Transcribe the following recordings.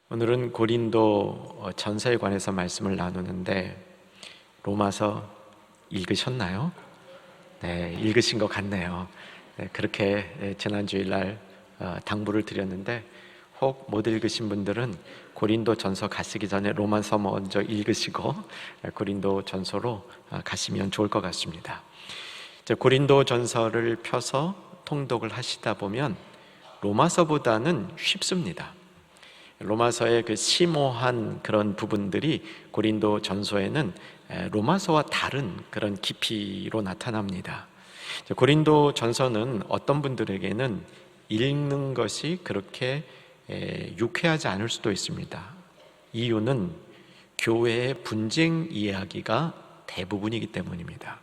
오늘은 고린도 전서에 관해서 말씀을 나누는데 로마서 읽으셨나요? 네, 읽으신 것 같네요. 네, 그렇게 지난 주일날 당부를 드렸는데 혹 못 읽으신 분들은 고린도 전서 가시기 전에 로마서 먼저 읽으시고 고린도 전서로 가시면 좋을 것 같습니다. 고린도 전서를 펴서 통독을 하시다 보면 로마서보다는 쉽습니다. 로마서의 그 심오한 그런 부분들이 고린도 전서에는 로마서와 다른 그런 깊이로 나타납니다. 고린도 전서는 어떤 분들에게는 읽는 것이 그렇게 유쾌하지 않을 수도 있습니다. 이유는 교회의 분쟁 이야기가 대부분이기 때문입니다.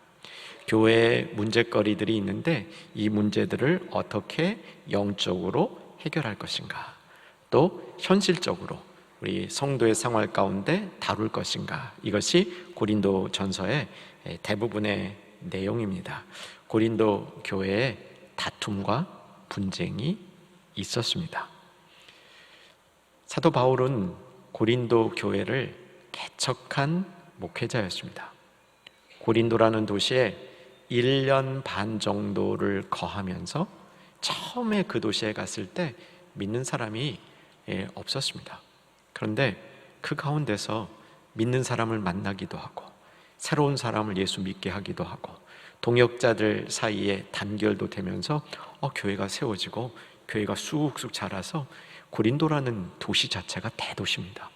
교회에 문제거리들이 있는데 이 문제들을 어떻게 영적으로 해결할 것인가, 또 현실적으로 우리 성도의 생활 가운데 다룰 것인가, 이것이 고린도 전서의 대부분의 내용입니다. 고린도 교회에 다툼과 분쟁이 있었습니다. 사도 바울은 고린도 교회를 개척한 목회자였습니다. 고린도라는 도시에 1년 반 정도를 거하면서 처음에 그 도시에 갔을 때 믿는 사람이 없었습니다. 그런데 그 가운데서 믿는 사람을 만나기도 하고 새로운 사람을 예수 믿게 하기도 하고 동역자들 사이에 단결도 되면서 교회가 세워지고 교회가 쑥쑥 자라서 고린도라는 도시 자체가 대도시입니다.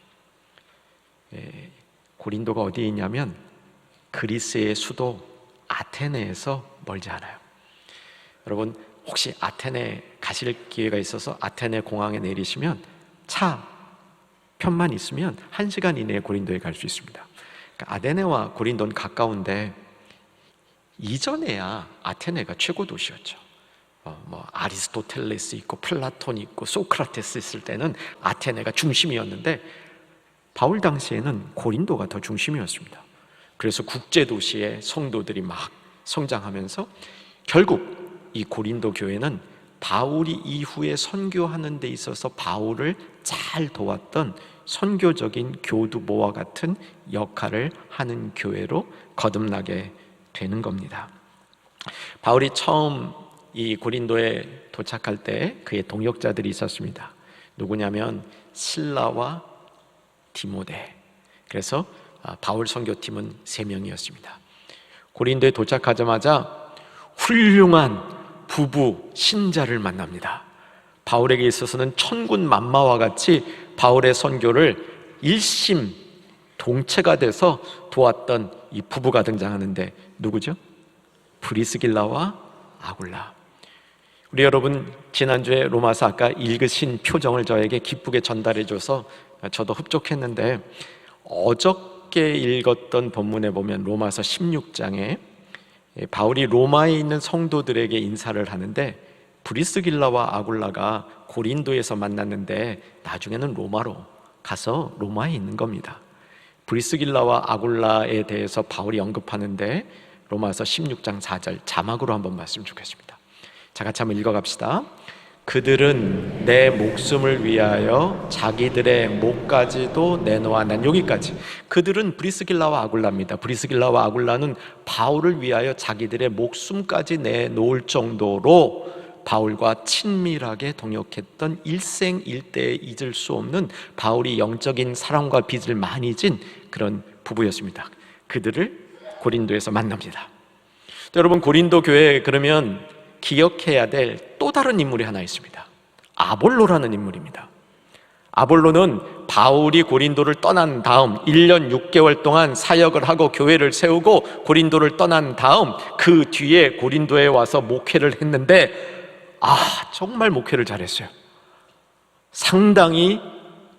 고린도가 어디에 있냐면 그리스의 수도 아테네에서 멀지 않아요. 여러분 혹시 아테네 가실 기회가 있어서 아테네 공항에 내리시면 차 편만 있으면 1시간 이내에 고린도에 갈 수 있습니다. 그러니까 아테네와 고린도는 가까운데 이전에야 아테네가 최고 도시였죠. 아리스토텔레스 있고 플라톤 있고 소크라테스 있을 때는 아테네가 중심이었는데 바울 당시에는 고린도가 더 중심이었습니다. 그래서 국제도시의 성도들이 막 성장하면서 결국 이 고린도 교회는 바울이 이후에 선교하는 데 있어서 바울을 잘 도왔던 선교적인 교두보와 같은 역할을 하는 교회로 거듭나게 되는 겁니다. 바울이 처음 이 고린도에 도착할 때 그의 동역자들이 있었습니다. 누구냐면 실라와 디모데. 그래서 바울 선교팀은 3명이었습니다. 고린도에 도착하자마자 훌륭한 부부 신자를 만납니다. 바울에게 있어서는 천군 만마와 같이 바울의 선교를 일심 동체가 돼서 도왔던 이 부부가 등장하는데 누구죠? 브리스길라와 아굴라. 우리 여러분 지난주에 로마서 아까 읽으신 표정을 저에게 기쁘게 전달해줘서 저도 흡족했는데 어저께 읽었던 본문에 보면 로마서 16장에 바울이 로마에 있는 성도들에게 인사를 하는데 브리스길라와 아굴라가 고린도에서 만났는데 나중에는 로마로 가서 로마에 있는 겁니다. 브리스길라와 아굴라에 대해서 바울이 언급하는데 로마서 16장 4절 자막으로 한번 말씀 주겠습니다. 자, 같이 한번 읽어갑시다. 그들은 내 목숨을 위하여 자기들의 목까지도 내놓아. 난 여기까지. 그들은 브리스길라와 아굴라입니다. 브리스길라와 아굴라는 바울을 위하여 자기들의 목숨까지 내놓을 정도로 바울과 친밀하게 동역했던 일생일대에 잊을 수 없는 바울이 영적인 사랑과 빚을 많이 진 그런 부부였습니다. 그들을 고린도에서 만납니다. 또 여러분 고린도 교회에 그러면 기억해야 될 또 다른 인물이 하나 있습니다. 아볼로라는 인물입니다. 아볼로는 바울이 고린도를 떠난 다음 1년 6개월 동안 사역을 하고 교회를 세우고 고린도를 떠난 다음 그 뒤에 고린도에 와서 목회를 했는데 정말 목회를 잘했어요. 상당히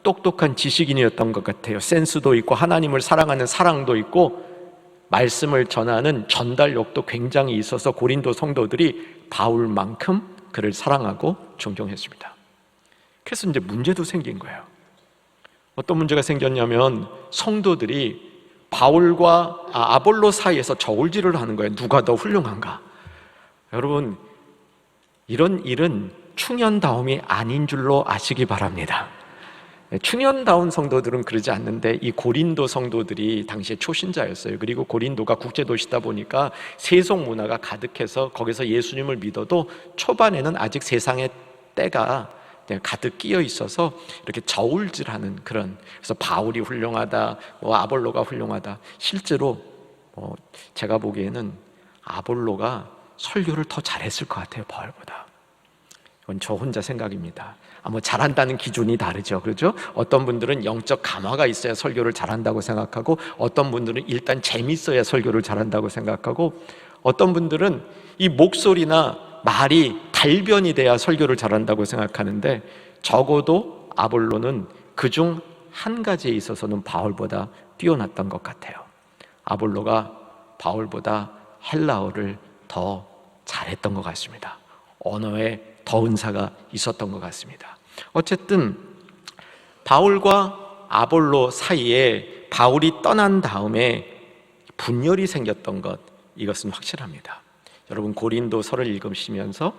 똑똑한 지식인이었던 것 같아요. 센스도 있고 하나님을 사랑하는 사랑도 있고 말씀을 전하는 전달력도 굉장히 있어서 고린도 성도들이 바울만큼 그를 사랑하고 존경했습니다. 그래서 이제 문제도 생긴 거예요. 어떤 문제가 생겼냐면 성도들이 바울과 아볼로 사이에서 저울질을 하는 거예요. 누가 더 훌륭한가? 여러분 이런 일은 충현다움이 아닌 줄로 아시기 바랍니다. 충현다운 성도들은 그러지 않는데 이 고린도 성도들이 당시에 초신자였어요. 그리고 고린도가 국제도시다 보니까 세속 문화가 가득해서 거기서 예수님을 믿어도 초반에는 아직 세상의 때가 가득 끼어 있어서 이렇게 저울질하는 그런, 그래서 바울이 훌륭하다, 아볼로가 훌륭하다. 실제로 제가 보기에는 아볼로가 설교를 더 잘했을 것 같아요, 바울보다. 이건 저 혼자 생각입니다. 잘한다는 기준이 다르죠, 그렇죠? 어떤 분들은 영적 감화가 있어야 설교를 잘한다고 생각하고, 어떤 분들은 일단 재밌어야 설교를 잘한다고 생각하고, 어떤 분들은 이 목소리나 말이 달변이 돼야 설교를 잘한다고 생각하는데, 적어도 아볼로는 그중 한 가지에 있어서는 바울보다 뛰어났던 것 같아요. 아볼로가 바울보다 헬라어를 더 잘했던 것 같습니다. 언어에 더 은사가 있었던 것 같습니다. 어쨌든 바울과 아볼로 사이에 바울이 떠난 다음에 분열이 생겼던 것, 이것은 확실합니다. 여러분, 고린도서를 읽으시면서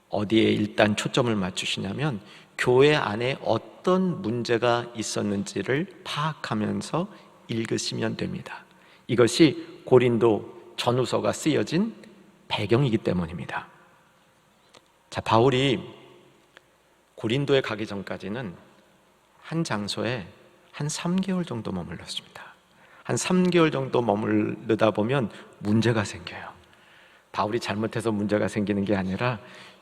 어디에 일단 초점을 맞추시냐면 교회 안에 어떤 문제가 있었는지를 파악하면서 읽으시면 됩니다. 이것이 고린도 전후서가 쓰여진 배경이기 때문입니다. 자, 바울이 고린도에 가기 전까지는 한 장소에 한 3개월 정도 머물렀습니다. 한 3개월 정도 머무르다 보면 문제가 생겨요. 바울이 잘못해서 문제가 생기는 게 아니라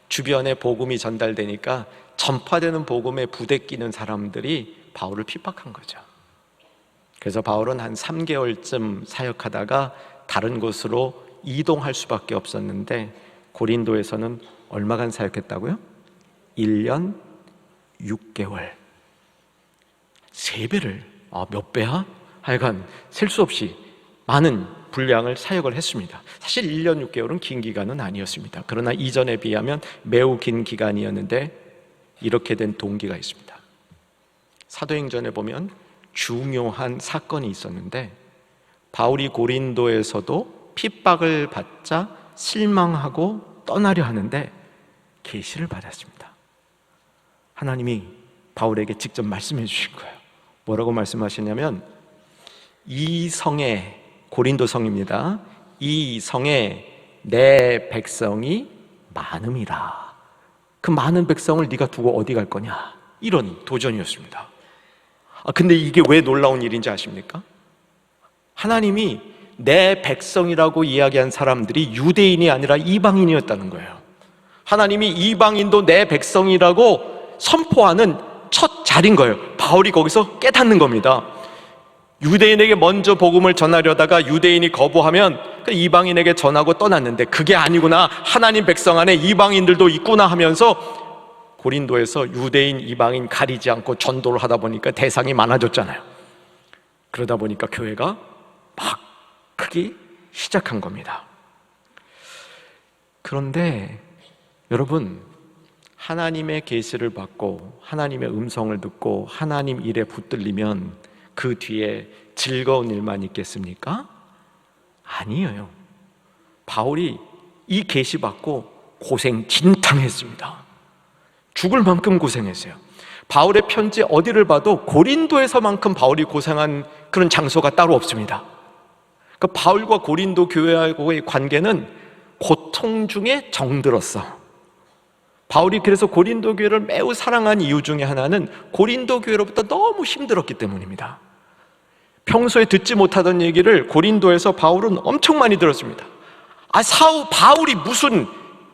주변에 복음이 전달되니까 전파되는 복음에 부대끼는 사람들이 바울을 핍박한 거죠. 그래서 바울은 한 3개월쯤 사역하다가 다른 곳으로 이동할 수밖에 없었는데, 고린도에서는 얼마간 사역했다고요? 1년 6개월. 3배를, 몇 배야? 하여간 셀 수 없이 많은 분량을 사역을 했습니다. 사실 1년 6개월은 긴 기간은 아니었습니다. 그러나 이전에 비하면 매우 긴 기간이었는데 이렇게 된 동기가 있습니다. 사도행전에 보면 중요한 사건이 있었는데, 바울이 고린도에서도 핍박을 받자 실망하고 떠나려 하는데 계시를 받았습니다. 하나님이 바울에게 직접 말씀해 주신 거예요. 뭐라고 말씀하시냐면, 이 성에, 고린도 성입니다, 이 성에 내 백성이 많음이라. 그 많은 백성을 네가 두고 어디 갈 거냐, 이런 도전이었습니다. 근데 이게 왜 놀라운 일인지 아십니까? 하나님이 내 백성이라고 이야기한 사람들이 유대인이 아니라 이방인이었다는 거예요. 하나님이 이방인도 내 백성이라고 선포하는 첫 자리인 거예요. 바울이 거기서 깨닫는 겁니다. 유대인에게 먼저 복음을 전하려다가 유대인이 거부하면 이방인에게 전하고 떠났는데, 그게 아니구나, 하나님 백성 안에 이방인들도 있구나 하면서 고린도에서 유대인, 이방인 가리지 않고 전도를 하다 보니까 대상이 많아졌잖아요. 그러다 보니까 교회가 막 크기 시작한 겁니다. 그런데 여러분, 하나님의 계시를 받고 하나님의 음성을 듣고 하나님 일에 붙들리면 그 뒤에 즐거운 일만 있겠습니까? 아니에요. 바울이 이 계시 받고 고생 진탕 했습니다. 죽을 만큼 고생했어요. 바울의 편지 어디를 봐도 고린도에서만큼 바울이 고생한 그런 장소가 따로 없습니다. 그러니까 바울과 고린도 교회하고의 관계는 고통 중에 정들었어. 바울이 그래서 고린도 교회를 매우 사랑한 이유 중에 하나는 고린도 교회로부터 너무 힘들었기 때문입니다. 평소에 듣지 못하던 얘기를 고린도에서 바울은 엄청 많이 들었습니다. 바울이 무슨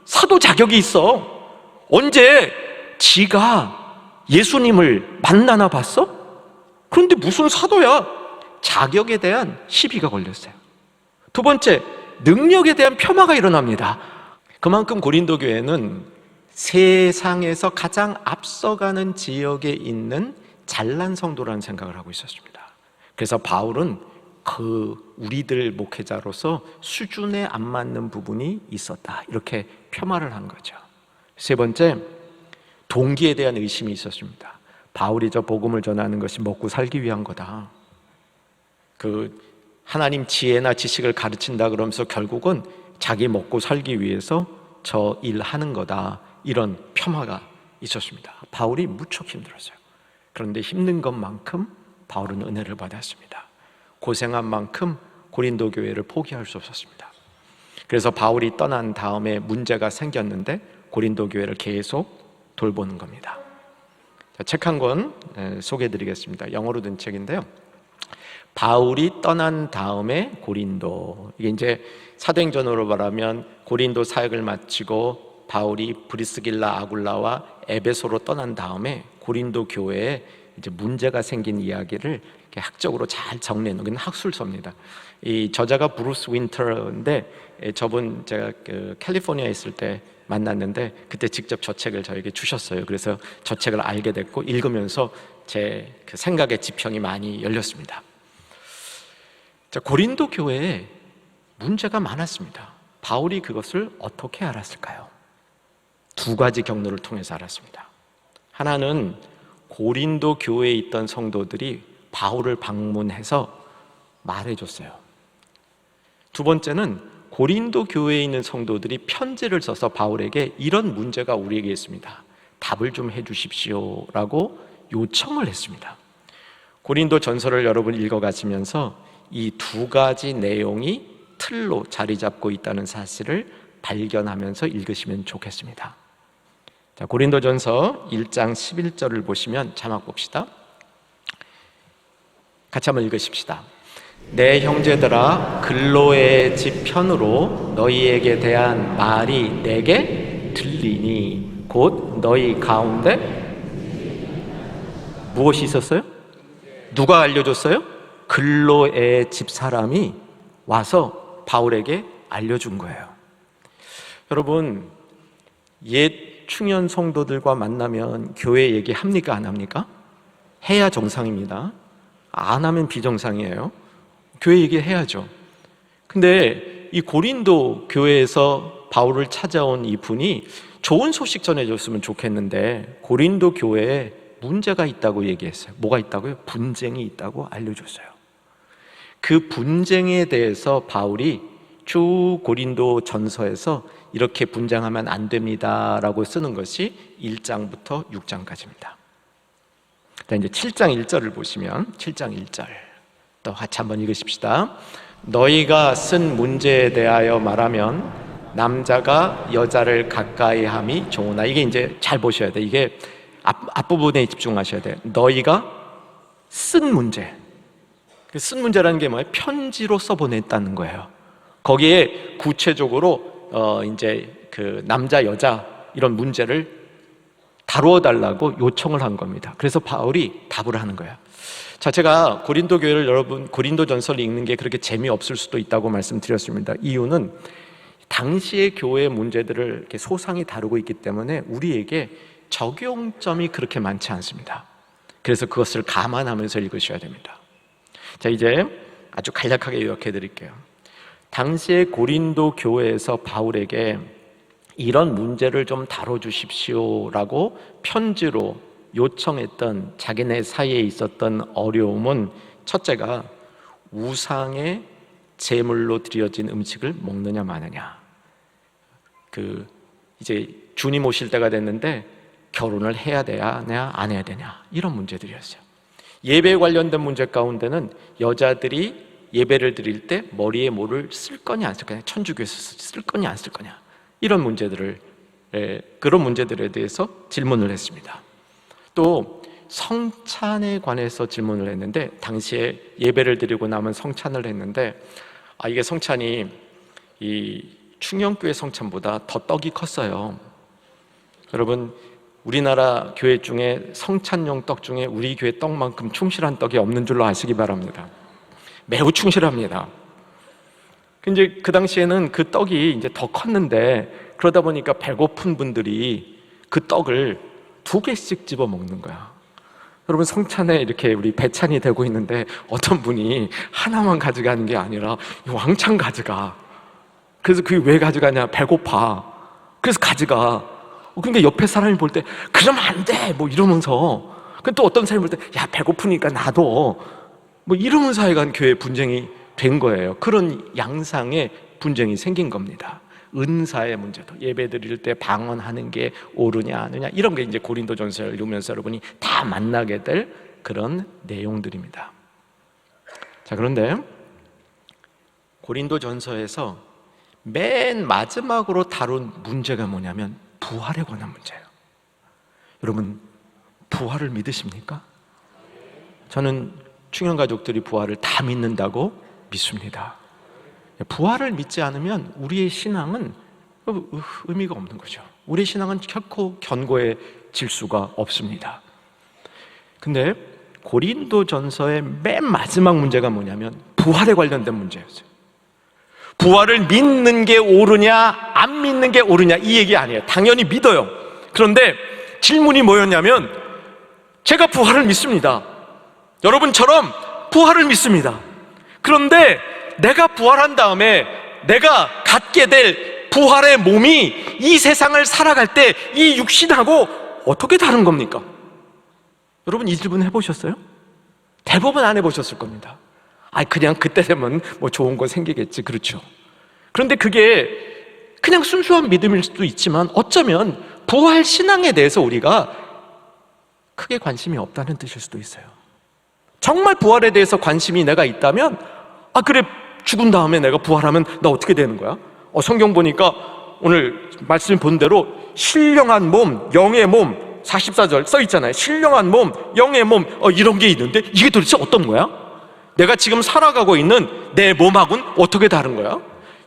사도 자격이 있어? 언제 지가 예수님을 만나나 봤어? 그런데 무슨 사도야? 자격에 대한 시비가 걸렸어요. 두 번째, 능력에 대한 폄하가 일어납니다. 그만큼 고린도 교회는 세상에서 가장 앞서가는 지역에 있는 잘난 성도라는 생각을 하고 있었습니다. 그래서 바울은 우리들 목회자로서 수준에 안 맞는 부분이 있었다, 이렇게 폄하를 한 거죠. 세 번째, 동기에 대한 의심이 있었습니다. 바울이 저 복음을 전하는 것이 먹고 살기 위한 거다, 하나님 지혜나 지식을 가르친다 그러면서 결국은 자기 먹고 살기 위해서 저 일하는 거다, 이런 폄하가 있었습니다. 바울이 무척 힘들었어요. 그런데 힘든 것만큼 바울은 은혜를 받았습니다. 고생한 만큼 고린도 교회를 포기할 수 없었습니다. 그래서 바울이 떠난 다음에 문제가 생겼는데 고린도 교회를 계속 돌보는 겁니다. 책 한 권 소개해드리겠습니다. 영어로 된 책인데요. 바울이 떠난 다음에 고린도. 이게 이제 사도행전으로 말하면 고린도 사역을 마치고 바울이 브리스길라 아굴라와 에베소로 떠난 다음에 고린도 교회에 이제 문제가 생긴 이야기를 이렇게 학적으로 잘 정리해 놓은 학술서입니다. 이 저자가 브루스 윈터인데 저분 제가 캘리포니아에 있을 때 만났는데 그때 직접 저 책을 저에게 주셨어요. 그래서 저 책을 알게 됐고 읽으면서 제 그 생각의 지평이 많이 열렸습니다. 자, 고린도 교회에 문제가 많았습니다. 바울이 그것을 어떻게 알았을까요? 두 가지 경로를 통해서 알았습니다. 하나는 고린도 교회에 있던 성도들이 바울을 방문해서 말해줬어요. 두 번째는 고린도 교회에 있는 성도들이 편지를 써서 바울에게 이런 문제가 우리에게 있습니다. 답을 좀 해주십시오 라고 요청을 했습니다. 고린도 전서를 여러분 읽어가시면서 이 두 가지 내용이 틀로 자리 잡고 있다는 사실을 발견하면서 읽으시면 좋겠습니다. 자, 고린도전서 1장 11절을 보시면 자막 봅시다. 같이 한번 읽으십시다. 내 형제들아, 글로의 집 편으로 너희에게 대한 말이 내게 들리니 곧 너희 가운데 무엇이 있었어요? 누가 알려줬어요? 글로의 집 사람이 와서 바울에게 알려준 거예요. 여러분, 옛 충현 성도들과 만나면 교회 얘기합니까? 안 합니까? 해야 정상입니다. 안 하면 비정상이에요. 교회 얘기해야죠. 근데 이 고린도 교회에서 바울을 찾아온 이분이 좋은 소식 전해줬으면 좋겠는데 고린도 교회에 문제가 있다고 얘기했어요. 뭐가 있다고요? 분쟁이 있다고 알려줬어요. 그 분쟁에 대해서 바울이 쭉 고린도 전서에서 이렇게 분쟁하면 안 됩니다 라고 쓰는 것이 1장부터 6장까지입니다. 이제 7장 1절을 보시면 7장 1절 또 같이 한번 읽으십시다. 너희가 쓴 문제에 대하여 말하면 남자가 여자를 가까이 함이 좋으나. 이게 이제 잘 보셔야 돼. 이게 앞부분에 집중하셔야 돼요. 너희가 쓴 문제. 쓴 문제라는 게 뭐예요? 편지로 써보냈다는 거예요. 거기에 구체적으로 이제 그 남자 여자 이런 문제를 다루어 달라고 요청을 한 겁니다. 그래서 바울이 답을 하는 거예요. 자, 제가 고린도 교회를 여러분 고린도 전서를 읽는 게 그렇게 재미없을 수도 있다고 말씀드렸습니다. 이유는 당시의 교회의 문제들을 이렇게 소상히 다루고 있기 때문에 우리에게 적용점이 그렇게 많지 않습니다. 그래서 그것을 감안하면서 읽으셔야 됩니다. 자, 이제 아주 간략하게 요약해 드릴게요. 당시의 고린도 교회에서 바울에게 이런 문제를 좀 다뤄주십시오 라고 편지로 요청했던 자기네 사이에 있었던 어려움은, 첫째가 우상의 제물로 드려진 음식을 먹느냐 마느냐. 이제 주님 오실 때가 됐는데 결혼을 해야 되냐 안 해야 되냐, 이런 문제들이었어요. 예배에 관련된 문제 가운데는 여자들이 예배를 드릴 때 머리에 뭐를 쓸 거냐 안 쓸 거냐, 천주교에서 쓸 거냐 안 쓸 거냐, 이런 문제들을 그런 문제들에 대해서 질문을 했습니다. 또 성찬에 관해서 질문을 했는데, 당시에 예배를 드리고 나면 성찬을 했는데 이게 성찬이 이 충영교회 성찬보다 더 떡이 컸어요. 여러분, 우리나라 교회 중에 성찬용 떡 중에 우리 교회 떡만큼 충실한 떡이 없는 줄로 아시기 바랍니다. 매우 충실합니다. 근데 그 당시에는 그 떡이 이제 더 컸는데, 그러다 보니까 배고픈 분들이 그 떡을 2개씩 집어 먹는 거야. 여러분, 성찬에 이렇게 우리 배찬이 되고 있는데 어떤 분이 하나만 가져가는 게 아니라 왕창 가져가. 그래서 그게 왜 가져가냐? 배고파. 그래서 가져가. 그러니까 옆에 사람이 볼 때 그러면 안 돼 뭐 이러면서, 또 어떤 사람이 볼 때 야 배고프니까 나도 뭐 이러면서 하여간 교회 분쟁이 된 거예요. 그런 양상의 분쟁이 생긴 겁니다. 은사의 문제도, 예배 드릴 때 방언하는 게 옳으냐 아느냐, 이런 게 이제 고린도전서를 읽으면서 여러분이 다 만나게 될 그런 내용들입니다. 자, 그런데 고린도전서에서 맨 마지막으로 다룬 문제가 뭐냐면 부활에 관한 문제예요. 여러분, 부활을 믿으십니까? 저는 충현 가족들이 부활을 다 믿는다고 믿습니다. 부활을 믿지 않으면 우리의 신앙은 의미가 없는 거죠. 우리의 신앙은 결코 견고해질 수가 없습니다. 근데 고린도전서의 맨 마지막 문제가 뭐냐면 부활에 관련된 문제였어요. 부활을 믿는 게 옳으냐 안 믿는 게 옳으냐, 이 얘기 아니에요. 당연히 믿어요. 그런데 질문이 뭐였냐면, 제가 부활을 믿습니다. 여러분처럼 부활을 믿습니다. 그런데 내가 부활한 다음에 내가 갖게 될 부활의 몸이 이 세상을 살아갈 때 이 육신하고 어떻게 다른 겁니까? 여러분, 이 질문 해보셨어요? 대부분 안 해보셨을 겁니다. 그냥 그때 되면 뭐 좋은 거 생기겠지. 그렇죠. 그런데 그게 그냥 순수한 믿음일 수도 있지만 어쩌면 부활 신앙에 대해서 우리가 크게 관심이 없다는 뜻일 수도 있어요. 정말 부활에 대해서 관심이 내가 있다면, 그래, 죽은 다음에 내가 부활하면 나 어떻게 되는 거야? 성경 보니까 오늘 말씀 본 대로 신령한 몸, 영의 몸, 44절 써 있잖아요. 신령한 몸, 영의 몸, 이런 게 있는데 이게 도대체 어떤 거야? 내가 지금 살아가고 있는 내 몸하고는 어떻게 다른 거야?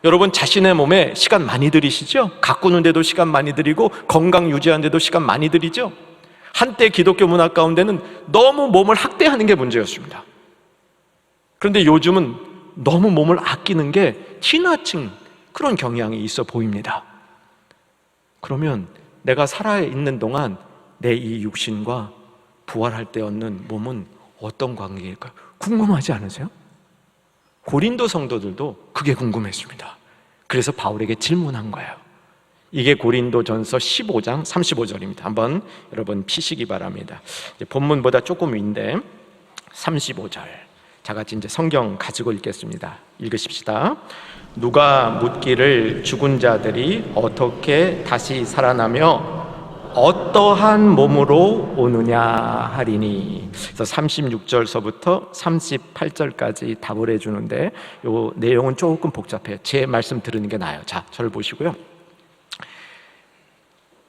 여러분, 자신의 몸에 시간 많이 들이시죠? 가꾸는데도 시간 많이 들이고 건강 유지하는데도 시간 많이 들이죠? 한때 기독교 문화 가운데는 너무 몸을 학대하는 게 문제였습니다. 그런데 요즘은 너무 몸을 아끼는 게 지나친 그런 경향이 있어 보입니다. 그러면 내가 살아있는 동안 내 이 육신과 부활할 때 얻는 몸은 어떤 관계일까요? 궁금하지 않으세요? 고린도 성도들도 그게 궁금했습니다. 그래서 바울에게 질문한 거예요. 이게 고린도전서 15장 35절입니다. 한번 여러분 피시기 바랍니다. 본문보다 조금 위인데 35절. 자, 같이 이제 성경 가지고 읽겠습니다. 읽으십시다. 누가 묻기를 죽은 자들이 어떻게 다시 살아나며 어떠한 몸으로 오느냐 하리니. 그래서 36절서부터 38절까지 답을 해주는데 이 내용은 조금 복잡해요. 제 말씀 들으는 게 나아요. 자, 저를 보시고요.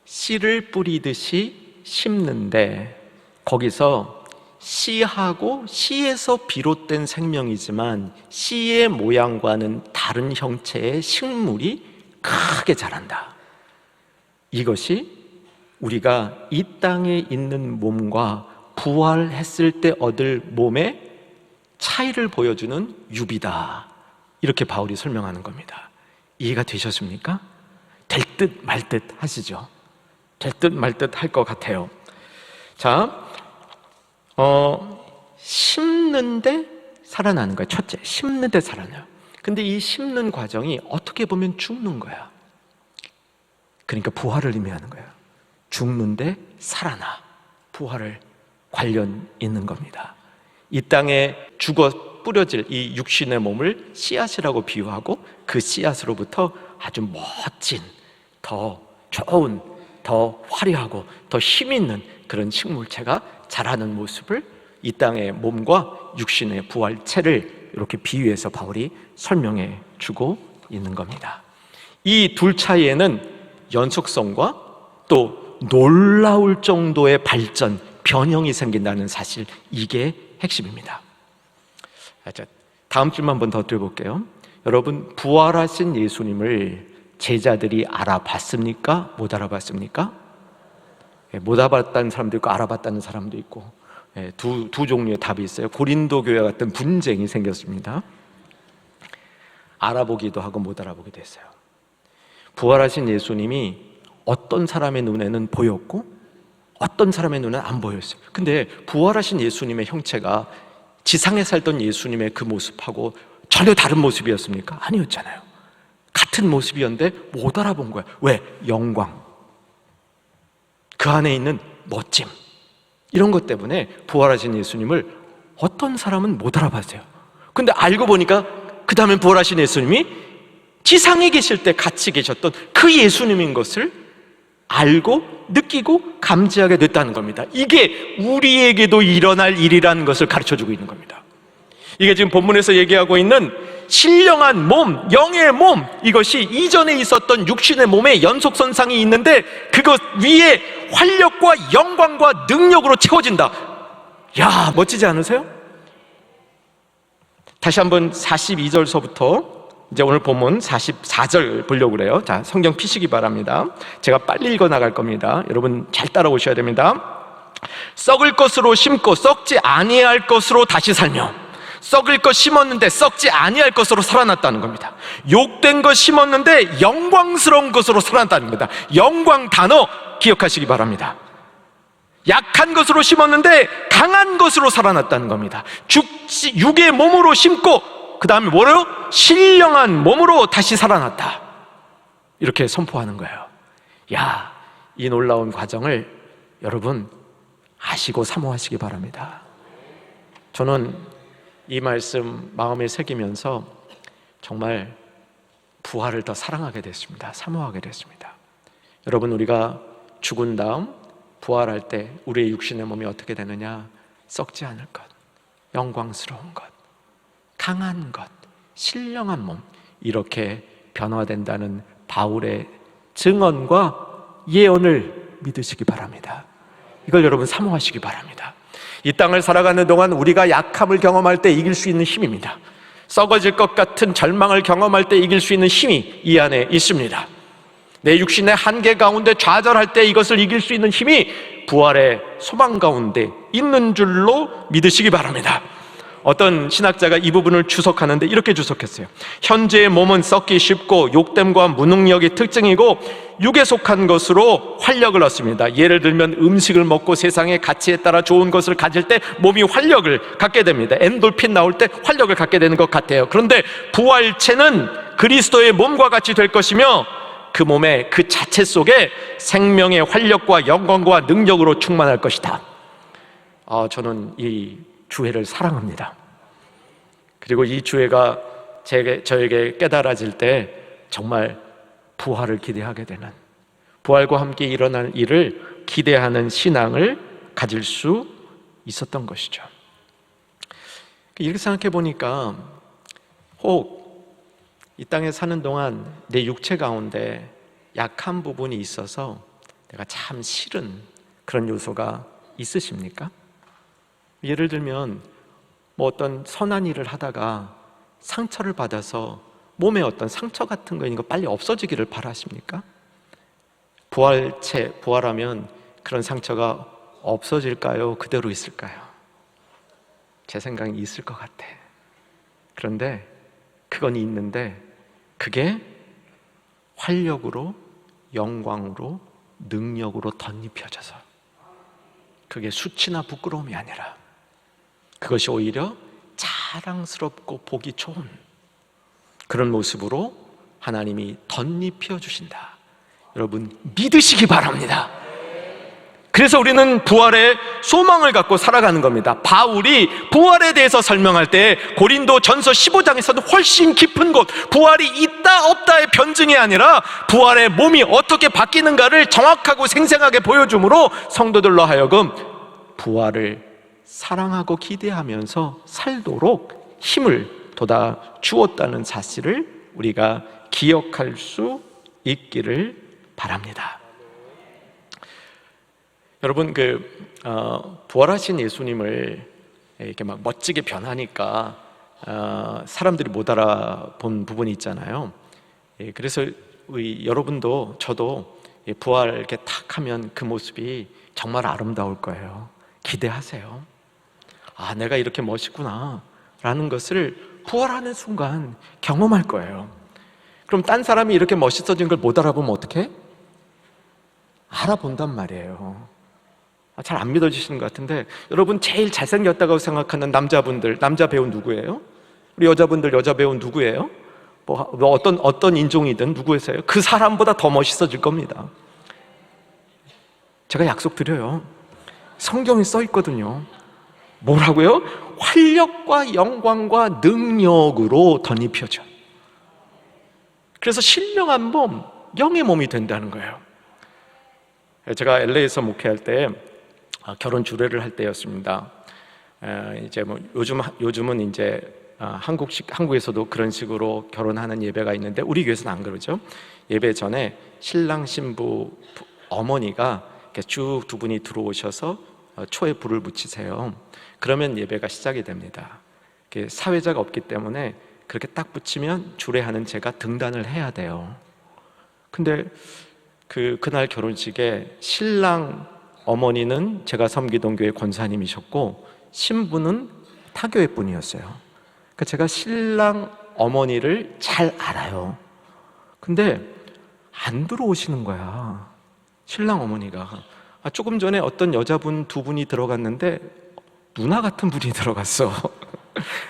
씨를 뿌리듯이 심는데, 거기서 씨하고 씨에서 비롯된 생명이지만 씨의 모양과는 다른 형체의 식물이 크게 자란다. 이것이 우리가 이 땅에 있는 몸과 부활했을 때 얻을 몸의 차이를 보여주는 유비다. 이렇게 바울이 설명하는 겁니다. 이해가 되셨습니까? 될 듯 말 듯 하시죠? 될 듯 말 듯 할 것 같아요. 자, 심는데 살아나는 거예요. 첫째, 심는데 살아나요. 근데 이 심는 과정이 어떻게 보면 죽는 거야. 그러니까 부활을 의미하는 거예요. 죽는데 살아나, 부활을 관련 있는 겁니다. 이 땅에 죽어 뿌려질 이 육신의 몸을 씨앗이라고 비유하고 그 씨앗으로부터 아주 멋진, 더 좋은, 더 화려하고 더 힘 있는 그런 식물체가 자라는 모습을 이 땅의 몸과 육신의 부활체를 이렇게 비유해서 바울이 설명해 주고 있는 겁니다. 이 둘 차이에는 연속성과 또 놀라울 정도의 발전, 변형이 생긴다는 사실, 이게 핵심입니다. 자, 다음 질문 한번 더 드려볼게요. 여러분, 부활하신 예수님을 제자들이 알아봤습니까? 못 알아봤습니까? 못 알아봤다는 사람도 있고 알아봤다는 사람도 있고, 두 종류의 답이 있어요. 고린도 교회 같은 분쟁이 생겼습니다. 알아보기도 하고 못 알아보기도 했어요. 부활하신 예수님이 어떤 사람의 눈에는 보였고 어떤 사람의 눈에는 안 보였어요. 근데 부활하신 예수님의 형체가 지상에 살던 예수님의 그 모습하고 전혀 다른 모습이었습니까? 아니었잖아요. 같은 모습이었는데 못 알아본 거야. 왜? 영광, 그 안에 있는 멋짐, 이런 것 때문에 부활하신 예수님을 어떤 사람은 못 알아봤어요. 근데 알고 보니까 그 다음에 부활하신 예수님이 지상에 계실 때 같이 계셨던 그 예수님인 것을 알고 느끼고 감지하게 됐다는 겁니다. 이게 우리에게도 일어날 일이라는 것을 가르쳐주고 있는 겁니다. 이게 지금 본문에서 얘기하고 있는 신령한 몸, 영의 몸, 이것이 이전에 있었던 육신의 몸에 연속선상이 있는데 그것 위에 활력과 영광과 능력으로 채워진다. 야, 멋지지 않으세요? 다시 한번 42절서부터 이제 오늘 본문 44절 보려고 그래요. 자, 성경 피시기 바랍니다. 제가 빨리 읽어 나갈 겁니다. 여러분 잘 따라오셔야 됩니다. 썩을 것으로 심고 썩지 아니할 것으로 다시 살며, 썩을 것 심었는데 썩지 아니할 것으로 살아났다는 겁니다. 욕된 것 심었는데 영광스러운 것으로 살아났다는 겁니다. 영광 단어 기억하시기 바랍니다. 약한 것으로 심었는데 강한 것으로 살아났다는 겁니다. 육의 몸으로 심고 그 다음에 뭐래요? 신령한 몸으로 다시 살아났다, 이렇게 선포하는 거예요. 야, 이 놀라운 과정을 여러분 아시고 사모하시기 바랍니다. 저는 이 말씀 마음에 새기면서 정말 부활을 더 사랑하게 됐습니다. 사모하게 됐습니다. 여러분, 우리가 죽은 다음 부활할 때 우리의 육신의 몸이 어떻게 되느냐? 썩지 않을 것, 영광스러운 것, 강한 것, 신령한 몸, 이렇게 변화된다는 바울의 증언과 예언을 믿으시기 바랍니다. 이걸 여러분 사모하시기 바랍니다. 이 땅을 살아가는 동안 우리가 약함을 경험할 때 이길 수 있는 힘입니다. 썩어질 것 같은 절망을 경험할 때 이길 수 있는 힘이 이 안에 있습니다. 내 육신의 한계 가운데 좌절할 때 이것을 이길 수 있는 힘이 부활의 소망 가운데 있는 줄로 믿으시기 바랍니다. 어떤 신학자가 이 부분을 주석하는데 이렇게 주석했어요. 현재의 몸은 썩기 쉽고 욕됨과 무능력이 특징이고 육에 속한 것으로 활력을 얻습니다. 예를 들면 음식을 먹고 세상의 가치에 따라 좋은 것을 가질 때 몸이 활력을 갖게 됩니다. 엔돌핀 나올 때 활력을 갖게 되는 것 같아요. 그런데 부활체는 그리스도의 몸과 같이 될 것이며 그 몸의 그 자체 속에 생명의 활력과 영광과 능력으로 충만할 것이다. 저는 이 주회를 사랑합니다. 그리고 이 주회가 저에게 깨달아질 때 정말 부활을 기대하게 되는, 부활과 함께 일어날 일을 기대하는 신앙을 가질 수 있었던 것이죠. 이렇게 생각해 보니까 혹 이 땅에 사는 동안 내 육체 가운데 약한 부분이 있어서 내가 참 싫은 그런 요소가 있으십니까? 예를 들면 어떤 선한 일을 하다가 상처를 받아서 몸에 어떤 상처 같은 거 있는 거 빨리 없어지기를 바라십니까? 부활하면 그런 상처가 없어질까요? 그대로 있을까요? 제 생각엔 있을 것 같아. 그런데 그건 있는데 그게 활력으로, 영광으로, 능력으로 덧입혀져서 그게 수치나 부끄러움이 아니라 그것이 오히려 자랑스럽고 보기 좋은 그런 모습으로 하나님이 덧입혀 주신다. 여러분 믿으시기 바랍니다. 그래서 우리는 부활의 소망을 갖고 살아가는 겁니다. 바울이 부활에 대해서 설명할 때 고린도 전서 15장에서는 훨씬 깊은 곳, 부활이 있다 없다의 변증이 아니라 부활의 몸이 어떻게 바뀌는가를 정확하고 생생하게 보여줌으로 성도들로 하여금 부활을 사랑하고 기대하면서 살도록 힘을 돋아 주었다는 사실을 우리가 기억할 수 있기를 바랍니다. 여러분, 부활하신 예수님을 이렇게 막 멋지게 변하니까 사람들이 못 알아본 부분이 있잖아요. 그래서 여러분도 저도 부활 이렇게 탁 하면 그 모습이 정말 아름다울 거예요. 기대하세요. 아, 내가 이렇게 멋있구나 라는 것을 부활하는 순간 경험할 거예요. 그럼 딴 사람이 이렇게 멋있어진 걸 못 알아보면 어떡해? 알아본단 말이에요. 잘 안 믿어지시는 것 같은데 여러분 제일 잘생겼다고 생각하는 남자분들, 남자 배우 누구예요? 우리 여자분들, 여자 배우 누구예요? 어떤 인종이든 누구세요? 그 사람보다 더 멋있어질 겁니다. 제가 약속드려요. 성경에 써 있거든요. 뭐라고요? 활력과 영광과 능력으로 덧입혀져. 그래서 신령한 몸, 영의 몸이 된다는 거예요. 제가 LA에서 목회할 때 결혼 주례를 할 때였습니다. 이제 뭐 요즘은 이제 한국에서도 그런 식으로 결혼하는 예배가 있는데 우리 교회에서는 안 그러죠. 예배 전에 신랑 신부 어머니가 이렇게 쭉 두 분이 들어오셔서 초에 불을 붙이세요. 그러면 예배가 시작이 됩니다. 사회자가 없기 때문에 그렇게 딱 붙이면 주례하는 제가 등단을 해야 돼요. 근데 그날 결혼식에 신랑 어머니는 제가 섬기던 교회 권사님이셨고 신부는 타교회 분이었어요. 그러니까 제가 신랑 어머니를 잘 알아요. 근데 안 들어오시는 거야, 신랑 어머니가. 조금 전에 어떤 여자분 두 분이 들어갔는데 누나 같은 분이 들어갔어.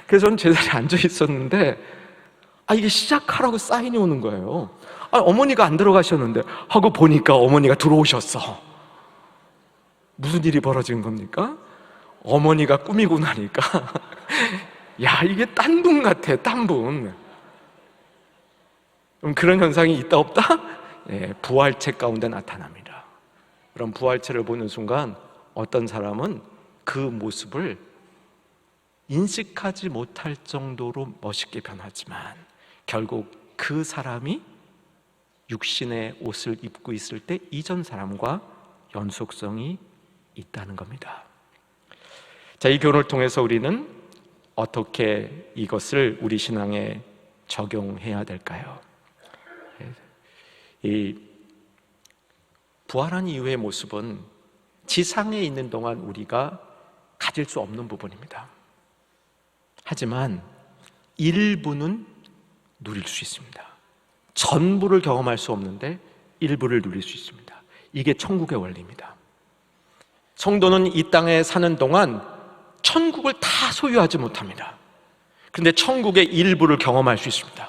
그래서 저는 제 자리에 앉아 있었는데 이게 시작하라고 사인이 오는 거예요. 어머니가 안 들어가셨는데 하고 보니까 어머니가 들어오셨어. 무슨 일이 벌어진 겁니까? 어머니가 꾸미고 나니까 야, 이게 딴 분 같아, 딴 분. 그럼 그런 현상이 있다 없다? 부활체 가운데 나타납니다. 그럼 부활체를 보는 순간 어떤 사람은 그 모습을 인식하지 못할 정도로 멋있게 변하지만 결국 그 사람이 육신의 옷을 입고 있을 때 이전 사람과 연속성이 있다는 겁니다. 자, 이 교훈을 통해서 우리는 어떻게 이것을 우리 신앙에 적용해야 될까요? 이 부활한 이후의 모습은 지상에 있는 동안 우리가 가질 수 없는 부분입니다. 하지만 일부는 누릴 수 있습니다. 전부를 경험할 수 없는데 일부를 누릴 수 있습니다. 이게 천국의 원리입니다. 성도는 이 땅에 사는 동안 천국을 다 소유하지 못합니다. 그런데 천국의 일부를 경험할 수 있습니다.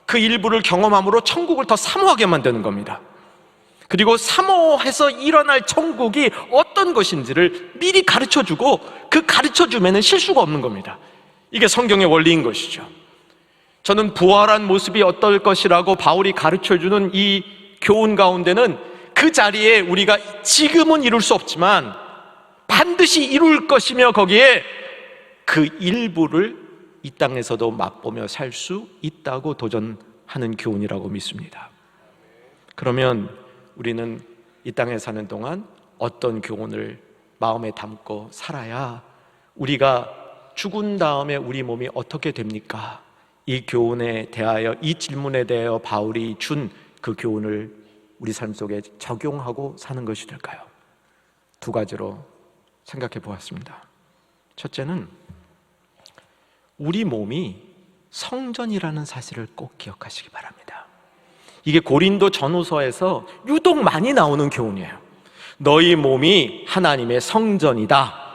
그 일부를 경험함으로 천국을 더 사모하게 만드는 겁니다. 그리고 사모해서 일어날 천국이 어떤 것인지를 미리 가르쳐주고 그 가르쳐주면 실수가 없는 겁니다. 이게 성경의 원리인 것이죠. 저는 부활한 모습이 어떨 것이라고 바울이 가르쳐주는 이 교훈 가운데는 그 자리에 우리가 지금은 이룰 수 없지만 반드시 이룰 것이며 거기에 그 일부를 이 땅에서도 맛보며 살 수 있다고 도전하는 교훈이라고 믿습니다. 그러면 우리는 이 땅에 사는 동안 어떤 교훈을 마음에 담고 살아야 우리가 죽은 다음에 우리 몸이 어떻게 됩니까? 이 교훈에 대하여, 이 질문에 대하여 바울이 준 그 교훈을 우리 삶 속에 적용하고 사는 것이 될까요? 두 가지로 생각해 보았습니다. 첫째는 우리 몸이 성전이라는 사실을 꼭 기억하시기 바랍니다. 이게 고린도 전후서에서 유독 많이 나오는 교훈이에요. 너희 몸이 하나님의 성전이다.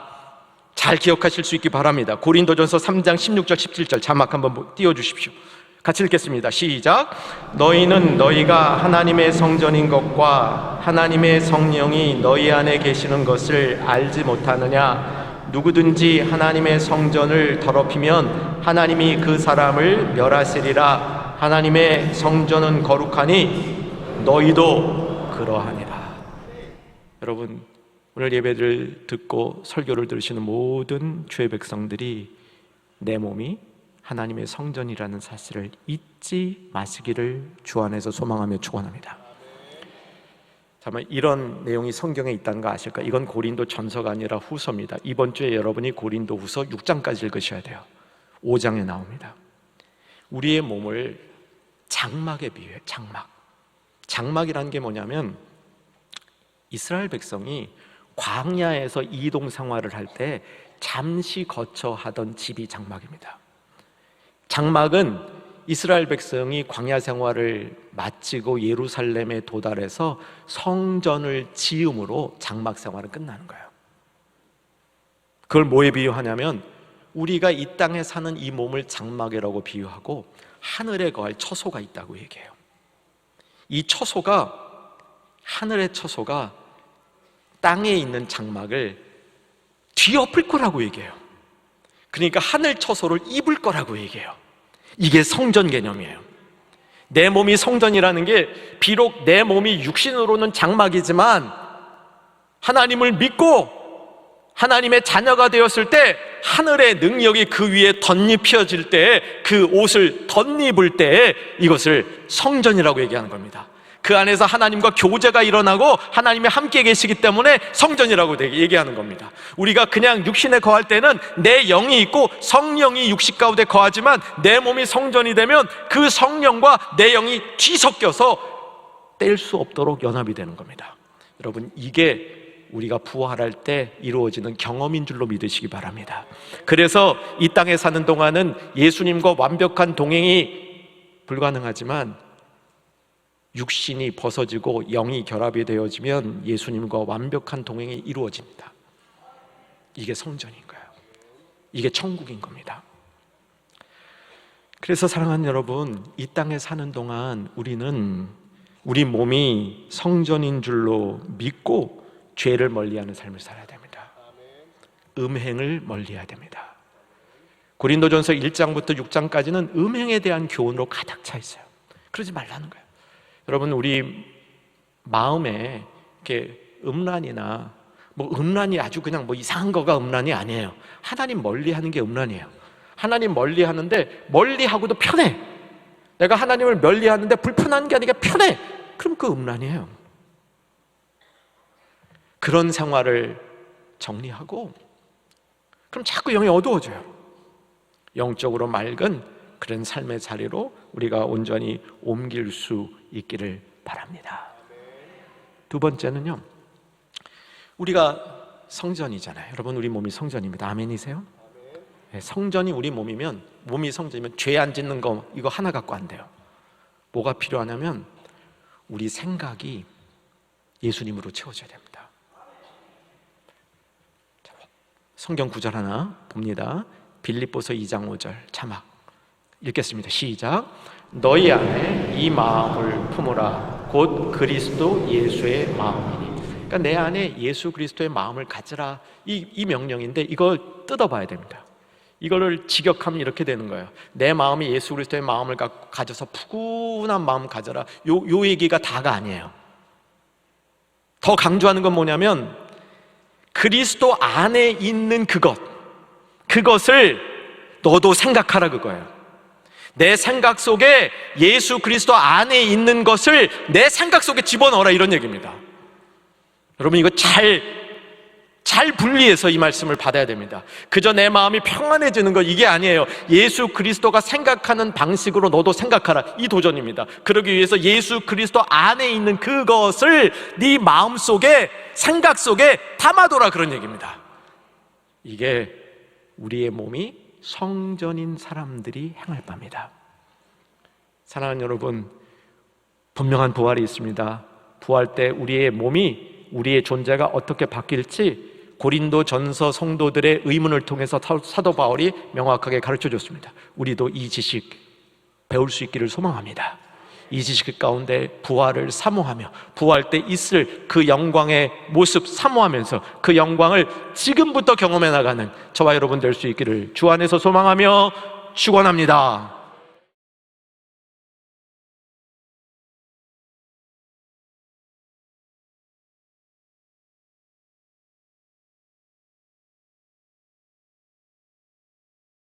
잘 기억하실 수 있기 바랍니다. 고린도전서 3장 16절 17절 자막 한번 띄워주십시오. 같이 읽겠습니다. 시작. 너희는 너희가 하나님의 성전인 것과 하나님의 성령이 너희 안에 계시는 것을 알지 못하느냐? 누구든지 하나님의 성전을 더럽히면 하나님이 그 사람을 멸하시리라. 하나님의 성전은 거룩하니 너희도 그러하니라. 여러분, 오늘 예배를 듣고 설교를 들으시는 모든 주의 백성들이 내 몸이 하나님의 성전이라는 사실을 잊지 마시기를 주 안에서 소망하며 축원합니다. 정말 이런 내용이 성경에 있다는 거 아실까? 이건 고린도 전서가 아니라 후서입니다. 이번 주에 여러분이 고린도 후서 6장까지 읽으셔야 돼요. 5장에 나옵니다. 우리의 몸을 장막에 비유해. 장막이라는 게 뭐냐면 이스라엘 백성이 광야에서 이동 생활을 할 때 잠시 거쳐 하던 집이 장막입니다. 장막은 이스라엘 백성이 광야 생활을 마치고 예루살렘에 도달해서 성전을 지음으로 장막 생활은 끝나는 거예요. 그걸 뭐에 비유하냐면 우리가 이 땅에 사는 이 몸을 장막이라고 비유하고 하늘에 거할 처소가 있다고 얘기해요. 이 처소가, 하늘의 처소가 땅에 있는 장막을 뒤엎을 거라고 얘기해요. 그러니까 하늘 처소를 입을 거라고 얘기해요. 이게 성전 개념이에요. 내 몸이 성전이라는 게 비록 내 몸이 육신으로는 장막이지만 하나님을 믿고 하나님의 자녀가 되었을 때 하늘의 능력이 그 위에 덧입혀질 때, 그 옷을 덧입을 때 이것을 성전이라고 얘기하는 겁니다. 그 안에서 하나님과 교제가 일어나고 하나님이 함께 계시기 때문에 성전이라고 얘기하는 겁니다. 우리가 그냥 육신에 거할 때는 내 영이 있고 성령이 육신 가운데 거하지만 내 몸이 성전이 되면 그 성령과 내 영이 뒤섞여서 뗄 수 없도록 연합이 되는 겁니다. 여러분, 이게 우리가 부활할 때 이루어지는 경험인 줄로 믿으시기 바랍니다. 그래서 이 땅에 사는 동안은 예수님과 완벽한 동행이 불가능하지만 육신이 벗어지고 영이 결합이 되어지면 예수님과 완벽한 동행이 이루어집니다. 이게 성전인 거예요. 이게 천국인 겁니다. 그래서 사랑하는 여러분, 이 땅에 사는 동안 우리는 우리 몸이 성전인 줄로 믿고 죄를 멀리하는 삶을 살아야 됩니다. 음행을 멀리해야 됩니다. 고린도전서 1장부터 6장까지는 음행에 대한 교훈으로 가득 차 있어요. 그러지 말라는 거예요. 여러분, 우리 마음에 이렇게 음란이나 음란이 아주 그냥 이상한 거가 음란이 아니에요. 하나님 멀리하는 게 음란이에요. 하나님 멀리하는데 멀리하고도 편해. 내가 하나님을 멀리하는데 불편한 게 아니라 편해. 그럼 그 음란이에요. 그런 생활을 정리하고, 그럼 자꾸 영이 어두워져요. 영적으로 맑은 그런 삶의 자리로 우리가 온전히 옮길 수 있기를 바랍니다. 두 번째는요, 우리가 성전이잖아요. 여러분, 우리 몸이 성전입니다. 아멘이세요? 네, 성전이 우리 몸이면, 몸이 성전이면 죄 안 짓는 거 이거 하나 갖고 안 돼요. 뭐가 필요하냐면 우리 생각이 예수님으로 채워져야 됩니다. 성경 구절 하나 봅니다. 빌립보서 2장 5절 자막 읽겠습니다. 시작. 너희 안에 이 마음을 품으라. 곧 그리스도 예수의 마음이니. 그러니까 내 안에 예수 그리스도의 마음을 가지라. 이 명령인데 이걸 뜯어봐야 됩니다. 이거를 직역하면 이렇게 되는 거예요. 내 마음이 예수 그리스도의 마음을 가져서 푸근한 마음 가져라. 요 얘기가 다가 아니에요. 더 강조하는 건 뭐냐면 그리스도 안에 있는 그것을 너도 생각하라 그거예요. 내 생각 속에 예수 그리스도 안에 있는 것을 내 생각 속에 집어넣어라, 이런 얘기입니다. 여러분, 이거 잘 분리해서 이 말씀을 받아야 됩니다. 그저 내 마음이 평안해지는 것, 이게 아니에요. 예수 그리스도가 생각하는 방식으로 너도 생각하라, 이 도전입니다. 그러기 위해서 예수 그리스도 안에 있는 그것을 네 마음속에, 생각 속에 담아둬라, 그런 얘기입니다. 이게 우리의 몸이 성전인 사람들이 행할 바입니다. 사랑하는 여러분, 분명한 부활이 있습니다. 부활 때 우리의 몸이, 우리의 존재가 어떻게 바뀔지 고린도 전서 성도들의 의문을 통해서 사도 바울이 명확하게 가르쳐줬습니다. 우리도 이 지식 배울 수 있기를 소망합니다. 이 지식 가운데 부활을 사모하며 부활 때 있을 그 영광의 모습 사모하면서 그 영광을 지금부터 경험해 나가는 저와 여러분 될 수 있기를 주 안에서 소망하며 축원합니다.